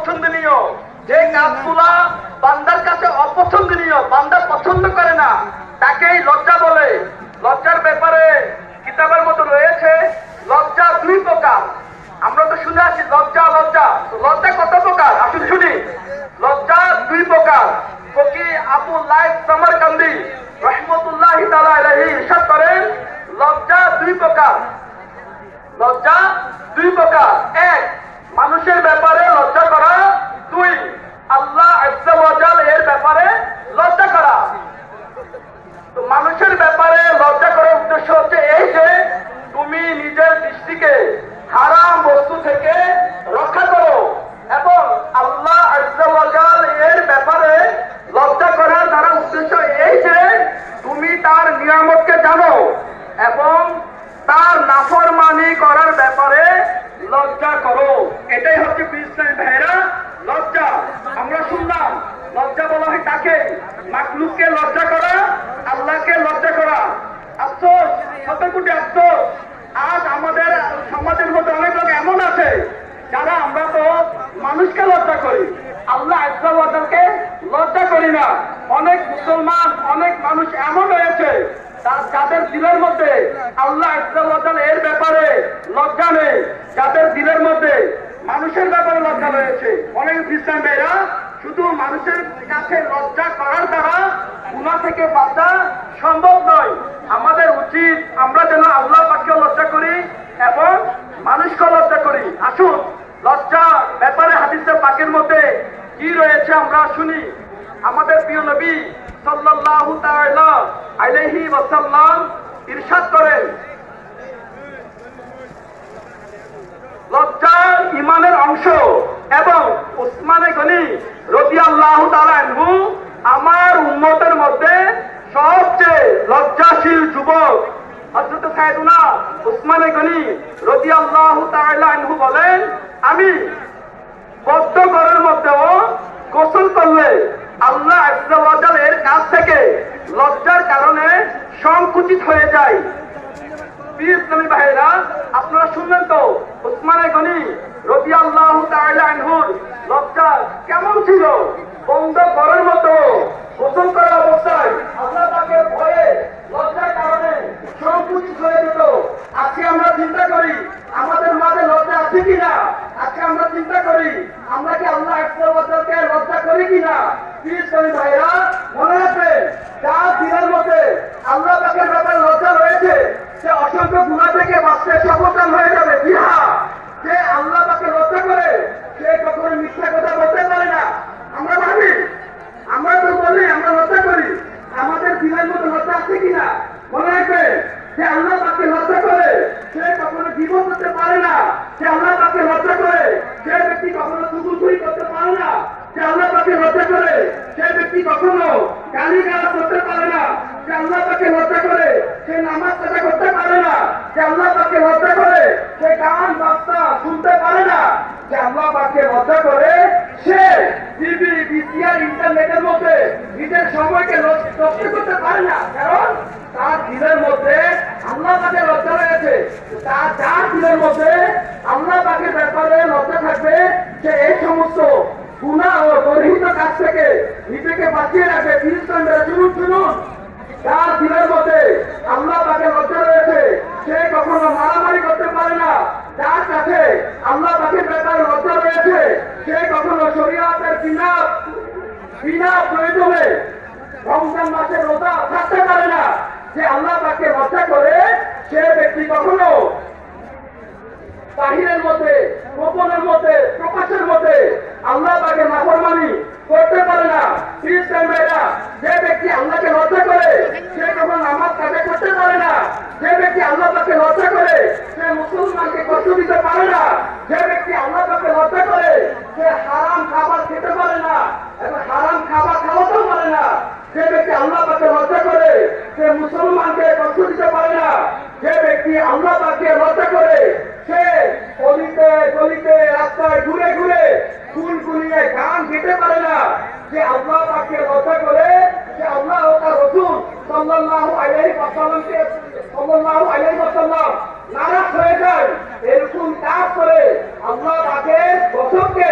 অপছন্দনীয়, যে কাজগুলা বান্দার কাছে অপছন্দনীয়, বান্দা পছন্দ করে না, তাকেই লজ্জা বলে। লজ্জার ব্যাপারে কিতাবের মতো রয়েছে লজ্জা দুই প্রকার। আমরা তো শুনে আসি লজ্জা লজ্জা, লজ্জা কত প্রকার আসুন শুনি। লজ্জা দুই প্রকার। ফকিহ আবু লাইস সামারকান্দি রহমতুল্লাহি তাআলা আলাইহি ইরশাদ করেন, লজ্জা দুই প্রকার। লজ্জা দুই প্রকার। এক, মানুষের ব্যাপারে লজ্জা করা। দুই, আল্লাহ আজ্জা ওয়া জাল এর ব্যাপারে লজ্জা করা। তো মানুষের ব্যাপারে লজ্জা করার উদ্দেশ্য হচ্ছে এই যে তুমি নিজের দৃষ্টিকে হারাম বস্তু থেকে রক্ষা করো, এবং আল্লাহ আজ্জা ওয়া জাল এর ব্যাপারে লজ্জা করার দ্বারা উদ্দেশ্য এই যে তুমি তার নিয়ামতকে জানো এবং তার নাফরমানি করার ব্যাপারে লজ্জা করো। এটাই হচ্ছে ইসলামী ভাইরা লজ্জা। আমরা শুনলাম লজ্জা বলা হয় তাকে, মাখলুককে লজ্জা করা, আল্লাহকে লজ্জা করা। আফসোস, শত কোটি আফসোস, আজ আমাদের সমাজের মধ্যে অনেক লোক এমন আছে যারা আমরা তো মানুষকে লজ্জা করি, আল্লাহ আজ্জা ওয়া জালকে লজ্জা করি না। অনেক মুসলমান, অনেক মানুষ এমন রয়েছে যাদের দিলের মধ্যে আল্লাহ আজ্জা ওয়া জাল এর ব্যাপারে লজ্জা নেই, যাদের দিলের মধ্যে মানুষের ব্যাপারে লজ্জা রয়েছে। অনেক খ্রিস্টান ভাইরা শুধু মানুষের কাছে লজ্জা করার দ্বারা গুনাহ থেকে বাঁচা সম্ভব নয়। আমাদের উচিত আমরা যেন আল্লাহ পাককে লজ্জা করি এবং মানুষকে লজ্জা করি। আসুন লজ্জা ব্যাপারে হাদিসে পাকের মধ্যে কি রয়েছে আমরা শুনি। আমাদের প্রিয় নবী সাল্লাল্লাহু তাআলা আলাইহি ওয়াসাল্লাম ইরশাদ করেন, লজ্জা ঈমানের অংশ। এবং উসমানে গনি রাদিয়াল্লাহু তাআলা আনহু আমার উম্মতের মধ্যে সবচেয়ে লজ্জাশীল যুবক। হযরত সাইয়েদুনা উসমানে গনি রাদিয়াল্লাহু তাআলা আনহু বলেন, আমি বদ্ধ ঘরের মধ্যেও গোসল করলে আল্লাহ আজ্জা ওয়া জাল এর কাছ থেকে লজ্জার কারণে সংকুচিত হয়ে যায়। ইসলামী ভাইরা আপনারা শুনলেন তো উসমানে গনি রাদিয়াল্লাহু তাআলা আনহুর লজ্জা কেমন ছিল। বন্ধ ঘরের মতো গোসল করা অবস্থায় আল্লাহ পাকের ভয়ে লজ্জার কারণে সংকুচিত হয়ে যেত। আজকে আমরা চিন্তা করি আমাদের মাঝে লজ্জা আছে কিনা। আজকে আমরা চিন্তা করি আমরা কি আল্লাহ আজ্জা ওয়া জালকে লজ্জা করি কিনা। ইসলামী ভাইরা মনে আছে যার দিলের মধ্যে আল্লাহ পাকের ব্যাপারে লজ্জা রয়েছে সে অসংখ্য গুনাহ থেকে বাঁচতে সফলকাম হয়ে যাবে। বিহা যে আল্লাহ পাকে লজ্জা করে সে কখনো মিথ্যা কথা বলতে পারে না। আমরা ভাবি, আমরা তো বলি আমরা লজ্জা করি, আমাদের দিলের মধ্যে লজ্জা আছে কিনা। মনে রাখবে যে আল্লাহ পাকে লজ্জা করে সে কখনো জীবন করতে পারে না। যে আল্লাহ পাকে লজ্জা করে সে ব্যক্তি কখনো চুগুলখুরি করতে পারে না। যে আল্লাহ পাকে লজ্জা করে সে ব্যক্তি কখনো গালিগালাজ করতে পারে না। যে আল্লাহ পাকে লজ্জা করে সে নামাজ কাজা করতে পারে না। যে আল্লাহ পাকে লজ্জা করে সে গান বাজনা শুনতে পারে না। যে আল্লাহ পাকে লজ্জা করে সে টিভি, ভিসিআর, ইন্টারনেটের মধ্যে নিজের সময়কে নষ্ট করতে পারে না। কারণ তার দিলের মধ্যে আল্লাহ পাকে লজ্জা রয়েছে। তার যার দিলের মধ্যে আল্লাহ পাকের ব্যাপারে লজ্জা থাকবে সে এই সমস্ত গুনাহ ও গর্হিত কাজ থেকে নিজেকে বাঁচিয়ে রাখবে। শুনুন শুনুন, যার দিলের মধ্যে আল্লাহ পাকে লজ্জা রয়েছে সে কখনো মারামারি করতে পারে না। যার কাছে আল্লাহ পাকের ব্যাপারে লজ্জা রয়েছে সে কখনো শরীয়তের বিনা প্রয়োজনে রমজান মাসে রোজা থাকতে পারে না। যে আল্লাহ পাকে লজ্জা করে সে ব্যক্তি কখনো বাহিরের মধ্যে, গোপনের মধ্যে, প্রকাশের মধ্যে আল্লাহ পাকে নাফরমানি করতে পারে না। খ্রিস্টান ভাইরা যে ব্যক্তি আল্লাহকে লজ্জা করে সে কখনো নামাজ কাজা করতে পারে না। যে ব্যক্তি আল্লাহ পাকে লজ্জা করে সে মুসলমানকে কষ্ট দিতে পারে না। যে ব্যক্তি আল্লাহ পাকে লজ্জা করে সে হারাম খাবার খেতে পারে না এবং হারাম খাবার খাওয়াতেও পারে না। যে ব্যক্তি আল্লাহ পাকে লজ্জা করে সে মুসলমানকে কষ্ট দিতে পারে না। যে ব্যক্তি আল্লাহ পাকে লজ্জা করে সে অলিতে গলিতে রাস্তায় ঘুরে ঘুরে গুনগুনিয়ে গান গেতে পারে না। যে আল্লাহ পাককে লজ্জা করে সে আল্লাহ ও তার রাসূল সাল্লাল্লাহু আলাইহি ওয়াসাল্লাম নারাজ হয়ে যায়। এরকম কাজ করে আল্লাহ পাকের গজবকে